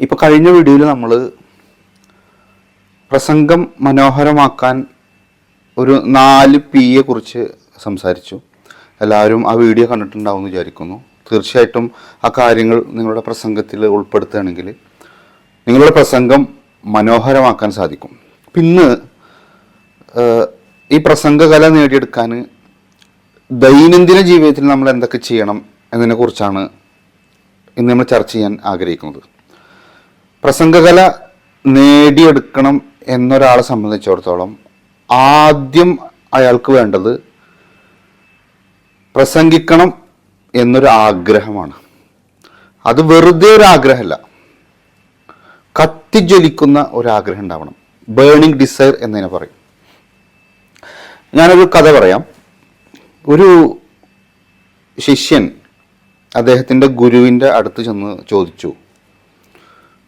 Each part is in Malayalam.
ഇപ്പോൾ കഴിഞ്ഞ വീഡിയോയിൽ നമ്മൾ പ്രസംഗം മനോഹരമാക്കാൻ ഒരു 4Pയെ കുറിച്ച് സംസാരിച്ചു. എല്ലാവരും ആ വീഡിയോ കണ്ടിട്ടുണ്ടാവും എന്ന് വിചാരിക്കുന്നു. തീർച്ചയായിട്ടും ആ കാര്യങ്ങൾ നിങ്ങളുടെ പ്രസംഗത്തിൽ ഉൾപ്പെടുത്തുകയാണെങ്കിൽ നിങ്ങളുടെ പ്രസംഗം മനോഹരമാക്കാൻ സാധിക്കും. ഇന്ന് ഈ പ്രസംഗകല നേടിയെടുക്കാൻ ദൈനംദിന ജീവിതത്തിൽ നമ്മൾ എന്തൊക്കെ ചെയ്യണം എന്നതിനെക്കുറിച്ചാണ് ഇന്ന് നമ്മൾ ചർച്ച ചെയ്യാൻ ആഗ്രഹിക്കുന്നത്. പ്രസംഗകല നേടിയെടുക്കണം എന്നൊരാളെ സംബന്ധിച്ചിടത്തോളം ആദ്യം അയാൾക്ക് വേണ്ടത് പ്രസംഗിക്കണം എന്നൊരു ആഗ്രഹമാണ്. അത് വെറുതെ ഒരു ആഗ്രഹമല്ല, കത്തിജ്വലിക്കുന്ന ഒരാഗ്രഹം ഉണ്ടാവണം. ബേണിംഗ് ഡിസയർ എന്നതിനെ പറയും. ഞാനൊരു കഥ പറയാം. ഒരു ശിഷ്യൻ അദ്ദേഹത്തിൻ്റെ ഗുരുവിൻ്റെ അടുത്ത് ചെന്ന് ചോദിച്ചു,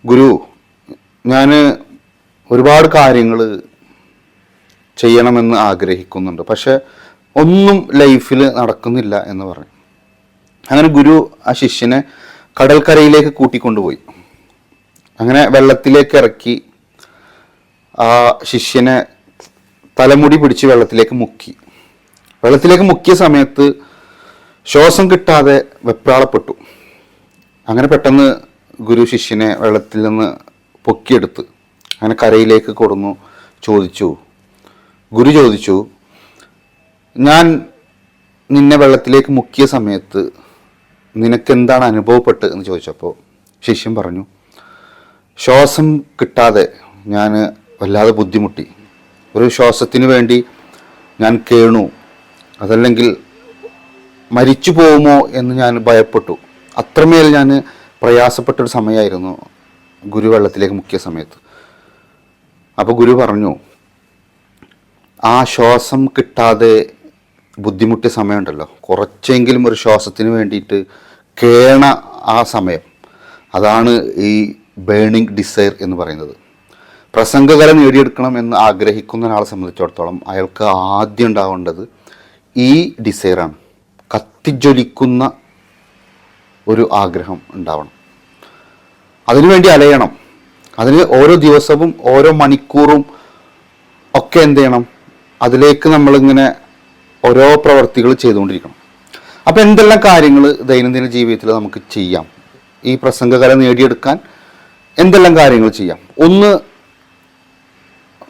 ഗുരു, ഞാൻ ഒരുപാട് കാര്യങ്ങൾ ചെയ്യണമെന്ന് ആഗ്രഹിക്കുന്നുണ്ട്, പക്ഷെ ഒന്നും ലൈഫിൽ നടക്കുന്നില്ല എന്ന് പറഞ്ഞു. അങ്ങനെ ഗുരു ആ ശിഷ്യനെ കടൽക്കരയിലേക്ക് കൂട്ടിക്കൊണ്ടുപോയി. അങ്ങനെ വെള്ളത്തിലേക്ക് ഇറക്കി ആ ശിഷ്യനെ തലമുടി പിടിച്ച് വെള്ളത്തിലേക്ക് മുക്കി. വെള്ളത്തിലേക്ക് മുക്കിയ സമയത്ത് ശ്വാസം കിട്ടാതെ വെപ്രാളപ്പെട്ടു. അങ്ങനെ പെട്ടെന്ന് ഗുരു ശിഷ്യനെ വെള്ളത്തിൽ നിന്ന് പൊക്കിയെടുത്ത് അങ്ങനെ കരയിലേക്ക് കൊടുന്നു ഗുരു ചോദിച്ചു, ഞാൻ നിന്നെ വെള്ളത്തിലേക്ക് മുക്കിയ സമയത്ത് നിനക്കെന്താണ് അനുഭവപ്പെട്ട് എന്ന് ചോദിച്ചപ്പോൾ ശിഷ്യൻ പറഞ്ഞു, ശ്വാസം കിട്ടാതെ ഞാൻ വല്ലാതെ ബുദ്ധിമുട്ടി. ഒരു ശ്വാസത്തിന് വേണ്ടി ഞാൻ കേണു, അതല്ലെങ്കിൽ മരിച്ചു പോകുമോ എന്ന് ഞാൻ ഭയപ്പെട്ടു. അത്രമേൽ ഞാൻ പ്രയാസപ്പെട്ടൊരു സമയമായിരുന്നു ഗുരു വെള്ളത്തിലേക്ക് മുക്കിയ സമയത്ത്. അപ്പോൾ ഗുരു പറഞ്ഞു, ആ ശ്വാസം കിട്ടാതെ ബുദ്ധിമുട്ടിയ സമയമുണ്ടല്ലോ, കുറച്ചെങ്കിലും ഒരു ശ്വാസത്തിന് വേണ്ടിയിട്ട് കേണ ആ സമയം, അതാണ് ഈ ബേണിംഗ് ഡിസയർ എന്ന് പറയുന്നത്. പ്രസംഗകല നേടിയെടുക്കണം എന്ന് ആഗ്രഹിക്കുന്ന ഒരാളെ സംബന്ധിച്ചിടത്തോളം അയാൾക്ക് ആദ്യം ഉണ്ടാവേണ്ടത് ഈ ഡിസയറാണ്. കത്തിജ്വലിക്കുന്ന ഒരു ആഗ്രഹം ഉണ്ടാവണം. അതിനുവേണ്ടി അലയണം. അതിന് ഓരോ ദിവസവും ഓരോ മണിക്കൂറും ഒക്കെ എന്ത് ചെയ്യണം, അതിലേക്ക് നമ്മളിങ്ങനെ ഓരോ പ്രവർത്തികൾ ചെയ്തുകൊണ്ടിരിക്കണം. അപ്പോൾ എന്തെല്ലാം കാര്യങ്ങൾ ദൈനംദിന ജീവിതത്തിൽ നമുക്ക് ചെയ്യാം? ഈ പ്രസംഗകല നേടിയെടുക്കാൻ എന്തെല്ലാം കാര്യങ്ങൾ ചെയ്യാം? ഒന്ന്,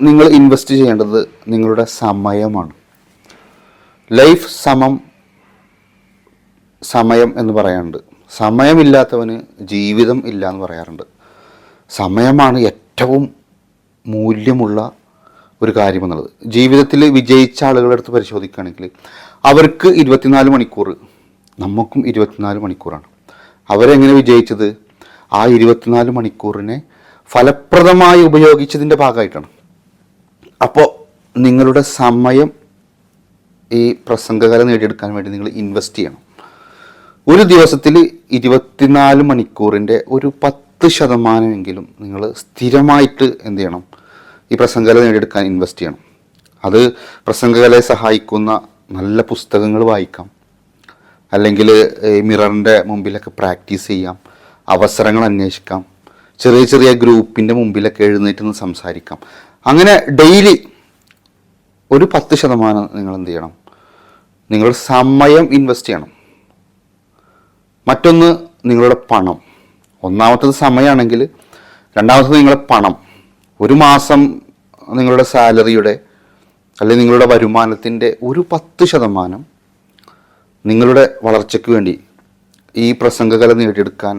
നിങ്ങൾ ഇൻവെസ്റ്റ് ചെയ്യേണ്ടത് നിങ്ങളുടെ സമയമാണ്. ലൈഫ് സമം സമയം എന്ന് പറയാറുണ്ട്. സമയമില്ലാത്തവന് ജീവിതം ഇല്ല എന്ന് പറയാറുണ്ട്. സമയമാണ് ഏറ്റവും മൂല്യമുള്ള ഒരു കാര്യം എന്നുള്ളത്. ജീവിതത്തിൽ വിജയിച്ച ആളുകളുടെ അടുത്ത് പരിശോധിക്കുകയാണെങ്കിൽ അവർക്ക് 24 മണിക്കൂർ, നമുക്കും 24 മണിക്കൂറാണ്. അവരെങ്ങനെ വിജയിച്ചത്? ആ 24 മണിക്കൂറിനെ ഫലപ്രദമായി ഉപയോഗിച്ചതിൻ്റെ ഭാഗമായിട്ടാണ്. അപ്പോൾ നിങ്ങളുടെ സമയം ഈ പ്രസംഗകല നേടിയെടുക്കാൻ വേണ്ടി നിങ്ങൾ ഇൻവെസ്റ്റ് ചെയ്യണം. ഒരു ദിവസത്തിൽ 24 മണിക്കൂറിൻ്റെ ഒരു 10% നിങ്ങൾ സ്ഥിരമായിട്ട് എന്ത് ചെയ്യണം, ഈ പ്രസംഗകല നേടിയെടുക്കാൻ ഇൻവെസ്റ്റ് ചെയ്യണം. അത് പ്രസംഗകലയെ സഹായിക്കുന്ന നല്ല പുസ്തകങ്ങൾ വായിക്കാം, അല്ലെങ്കിൽ മിററിൻ്റെ മുമ്പിലൊക്കെ പ്രാക്ടീസ് ചെയ്യാം, അവസരങ്ങൾ അന്വേഷിക്കാം, ചെറിയ ചെറിയ ഗ്രൂപ്പിൻ്റെ മുമ്പിലൊക്കെ എഴുന്നേറ്റ് നിന്ന് സംസാരിക്കാം. അങ്ങനെ ഡെയിലി ഒരു 10% നിങ്ങൾ എന്ത് ചെയ്യണം, നിങ്ങളുടെ സമയം ഇൻവെസ്റ്റ് ചെയ്യണം. മറ്റൊന്ന്, നിങ്ങളുടെ പണം. ഒന്നാമത്തത് സമയമാണെങ്കിൽ രണ്ടാമത്തത് നിങ്ങളുടെ പണം. ഒരു മാസം നിങ്ങളുടെ സാലറിയുടെ അല്ലെങ്കിൽ നിങ്ങളുടെ വരുമാനത്തിൻ്റെ ഒരു 10% നിങ്ങളുടെ വളർച്ചയ്ക്ക് വേണ്ടി ഈ പ്രസംഗകല നേടിയെടുക്കാൻ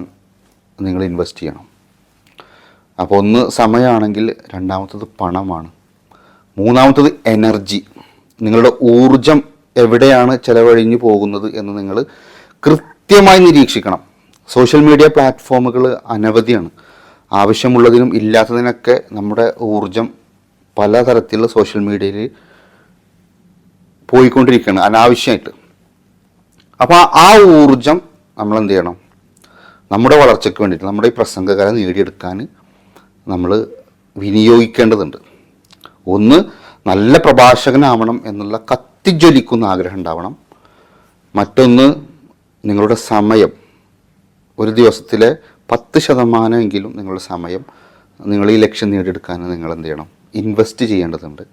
നിങ്ങൾ ഇൻവെസ്റ്റ് ചെയ്യണം. അപ്പോൾ ഒന്ന് സമയമാണെങ്കിൽ രണ്ടാമത്തത് പണമാണ്. മൂന്നാമത്തത് എനർജി. നിങ്ങളുടെ ഊർജം എവിടെയാണ് ചിലവഴിഞ്ഞു പോകുന്നത് എന്ന് നിങ്ങൾ കൃത്യമായി നിരീക്ഷിക്കണം. സോഷ്യൽ മീഡിയ പ്ലാറ്റ്ഫോമുകൾ അനവധിയാണ്. ആവശ്യമുള്ളതിനും ഇല്ലാത്തതിനൊക്കെ നമ്മുടെ ഊർജം പലതരത്തിലുള്ള സോഷ്യൽ മീഡിയയിൽ പോയിക്കൊണ്ടിരിക്കുകയാണ് അനാവശ്യമായിട്ട്. അപ്പോൾ ആ ഊർജം നമ്മൾ എന്ത് ചെയ്യണം, നമ്മുടെ വളർച്ചയ്ക്ക് വേണ്ടിയിട്ട്, നമ്മുടെ ഈ പ്രസംഗകല നേടിയെടുക്കാൻ നമ്മൾ വിനിയോഗിക്കേണ്ടതുണ്ട്. ഒന്ന്, നല്ല പ്രഭാഷകനാവണം എന്നുള്ള കത്തിജ്വലിക്കുന്ന ആഗ്രഹം ഉണ്ടാവണം. മറ്റൊന്ന്, നിങ്ങളുടെ സമയം, ഒരു ദിവസത്തിലെ 10% നിങ്ങളുടെ സമയം നിങ്ങൾ ഈ ലക്ഷ്യം നേടിയെടുക്കാൻ നിങ്ങൾ എന്ത് ചെയ്യണം, ഇൻവെസ്റ്റ് ചെയ്യേണ്ടതുണ്ട്.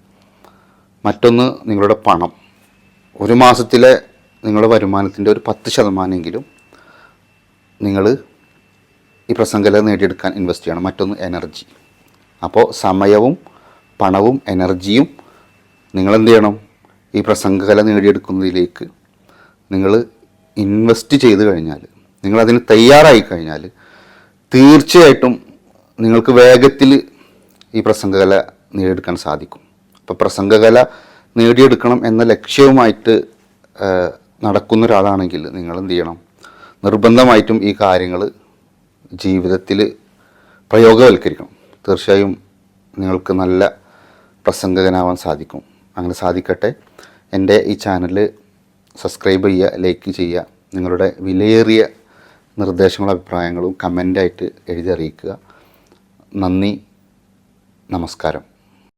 മറ്റൊന്ന്, നിങ്ങളുടെ പണം. ഒരു മാസത്തിലെ നിങ്ങളുടെ വരുമാനത്തിൻ്റെ ഒരു 10% നിങ്ങൾ ഈ പ്രസംഗകല നേടിയെടുക്കാൻ ഇൻവെസ്റ്റ് ചെയ്യണം. മറ്റൊന്ന് എനർജി. അപ്പോൾ സമയവും പണവും എനർജിയും നിങ്ങളെന്ത് ചെയ്യണം, ഈ പ്രസംഗകല നേടിയെടുക്കുന്നതിലേക്ക് നിങ്ങൾ ഇൻവെസ്റ്റ് ചെയ്ത് കഴിഞ്ഞാൽ, നിങ്ങളതിന് തയ്യാറായി കഴിഞ്ഞാൽ തീർച്ചയായിട്ടും നിങ്ങൾക്ക് വേഗത്തിൽ ഈ പ്രസംഗകല നേടിയെടുക്കാൻ സാധിക്കും. അപ്പോൾ പ്രസംഗകല നേടിയെടുക്കണം എന്ന ലക്ഷ്യവുമായിട്ട് നടക്കുന്ന ഒരാളാണെങ്കിൽ നിങ്ങൾ എന്ത് ചെയ്യണം, നിർബന്ധമായിട്ടും ഈ കാര്യങ്ങൾ ജീവിതത്തിൽ പ്രയോഗവൽക്കരിക്കണം. തീർച്ചയായും നിങ്ങൾക്ക് നല്ല പ്രസംഗകനാവാൻ സാധിക്കും. അങ്ങനെ സാധിക്കട്ടെ. എൻ്റെ ഈ ചാനൽ സബ്സ്ക്രൈബ് ചെയ്യുക, ലൈക്ക് ചെയ്യുക. നിങ്ങളുടെ വിലയേറിയ നിർദ്ദേശങ്ങളും അഭിപ്രായങ്ങളും കമൻ്റായിട്ട് എഴുതി അറിയിക്കുക. നന്ദി, നമസ്കാരം.